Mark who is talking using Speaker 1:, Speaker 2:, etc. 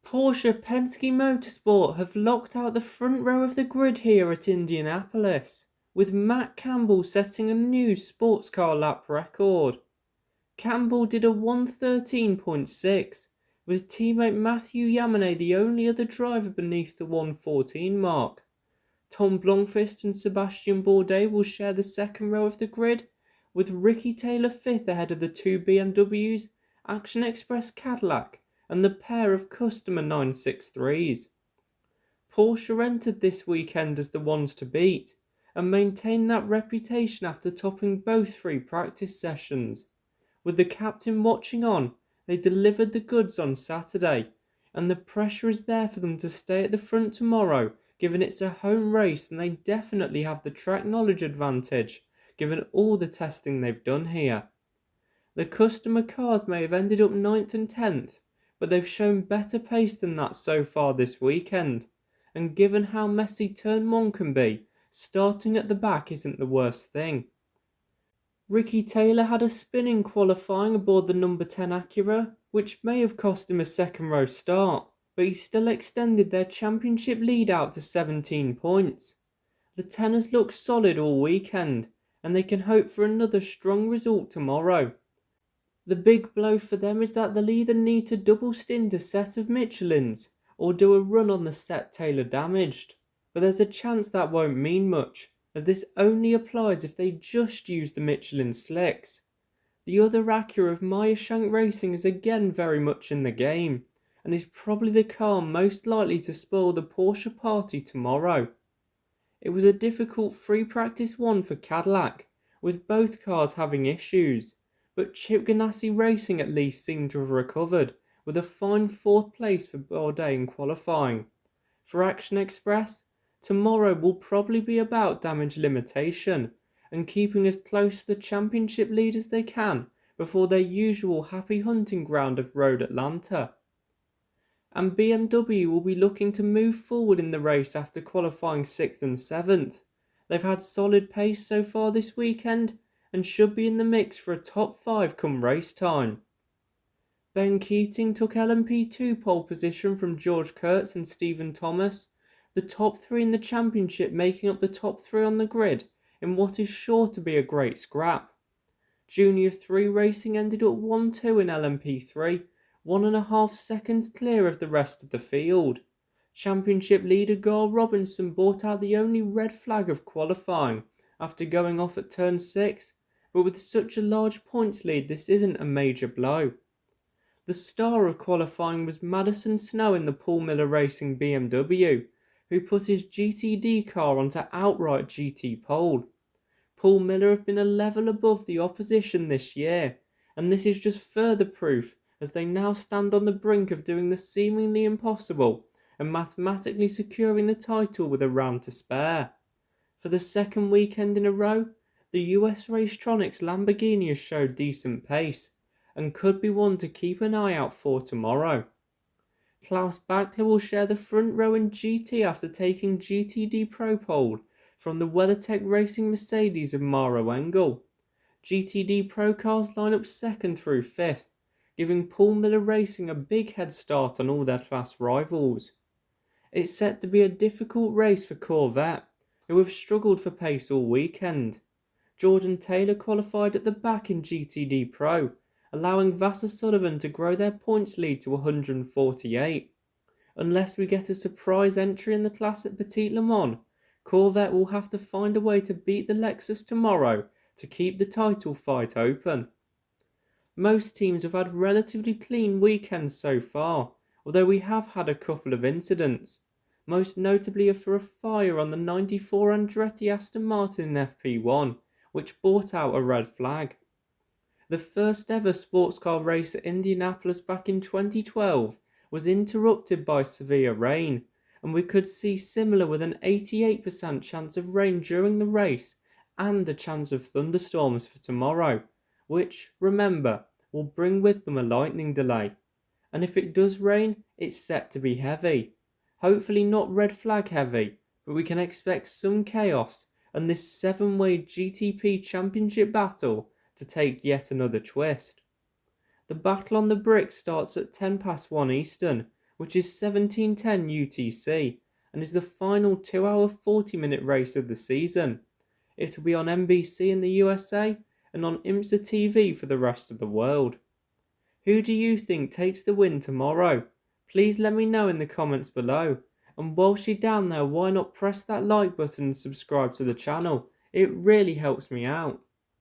Speaker 1: Porsche Penske Motorsport have locked out the front row of the grid here at Indianapolis, with Matt Campbell setting a new sports car lap record. Campbell did a 1:13.6, with teammate Matthew Yamane the only other driver beneath the 1:14 mark. Tom Blomqvist and Sebastian Bourdais will share the second row of the grid, with Ricky Taylor fifth ahead of the two BMWs, Action Express Cadillac, and the pair of customer 963s. Porsche entered this weekend as the ones to beat, and maintained that reputation after topping both free practice sessions. With the captain watching on, they delivered the goods on Saturday, and the pressure is there for them to stay at the front tomorrow, given it's a home race and they definitely have the track knowledge advantage, given all the testing they've done here. The customer cars may have ended up 9th and 10th, but they've shown better pace than that so far this weekend, and given how messy turn 1 can be, starting at the back isn't the worst thing. Ricky Taylor had a spin in qualifying aboard the number 10 Acura, which may have cost him a second row start, but he still extended their championship lead out to 17 points. The Tenors look solid all weekend, and they can hope for another strong result tomorrow. The big blow for them is that they'll either need to double stint a set of Michelins or do a run on the set Taylor damaged, but there's a chance that won't mean much, as this only applies if they just use the Michelin slicks. The other Acura of Meyershank Racing is again very much in the game, and is probably the car most likely to spoil the Porsche party tomorrow. It was a difficult free practice one for Cadillac, with both cars having issues, but Chip Ganassi Racing at least seemed to have recovered, with a fine 4th place for Bourdais in qualifying. For Action Express, tomorrow will probably be about damage limitation, and keeping as close to the championship lead as they can before their usual happy hunting ground of Road Atlanta. And BMW will be looking to move forward in the race after qualifying 6th and 7th. They've had solid pace so far this weekend, and should be in the mix for a top 5 come race time. Ben Keating took LMP2 pole position from George Kurtz and Stephen Thomas, the top 3 in the championship making up the top 3 on the grid in what is sure to be a great scrap. Junior 3 racing ended up 1-2 in LMP3, 1.5 seconds clear of the rest of the field. Championship leader Gar Robinson brought out the only red flag of qualifying after going off at turn 6, but with such a large points lead this isn't a major blow. The star of qualifying was Madison Snow in the Paul Miller Racing BMW, who put his GTD car onto outright GT pole. Paul Miller have been a level above the opposition this year, and this is just further proof as they now stand on the brink of doing the seemingly impossible and mathematically securing the title with a round to spare. For the second weekend in a row, the US Racetronics Lamborghini has showed decent pace, and could be one to keep an eye out for tomorrow. Klaus Bachler will share the front row in GT after taking GTD Pro pole from the WeatherTech Racing Mercedes of Maro Engel. GTD Pro cars line up 2nd through 5th, giving Paul Miller Racing a big head start on all their class rivals. It's set to be a difficult race for Corvette, who have struggled for pace all weekend. Jordan Taylor qualified at the back in GTD Pro, allowing Vassar Sullivan to grow their points lead to 148. Unless we get a surprise entry in the class at Petit Le Mans, Corvette will have to find a way to beat the Lexus tomorrow to keep the title fight open. Most teams have had relatively clean weekends so far, although we have had a couple of incidents, most notably for a fire on the 94 Andretti Aston Martin in FP1, which brought out a red flag. The first ever sports car race at Indianapolis back in 2012 was interrupted by severe rain, and we could see similar with an 88% chance of rain during the race and a chance of thunderstorms for tomorrow, which, remember, will bring with them a lightning delay. And if it does rain, it's set to be heavy. Hopefully not red flag heavy, but we can expect some chaos and this 7-way GTP championship battle to take yet another twist. The battle on the brick starts at 1 Eastern, which is 17:10 UTC, and is the final 2-hour 40-minute race of the season. It will be on NBC in the USA and on IMSA TV for the rest of the world. Who do you think takes the win tomorrow? Please let me know in the comments below. And whilst you're down there, why not press that like button and subscribe to the channel? It really helps me out.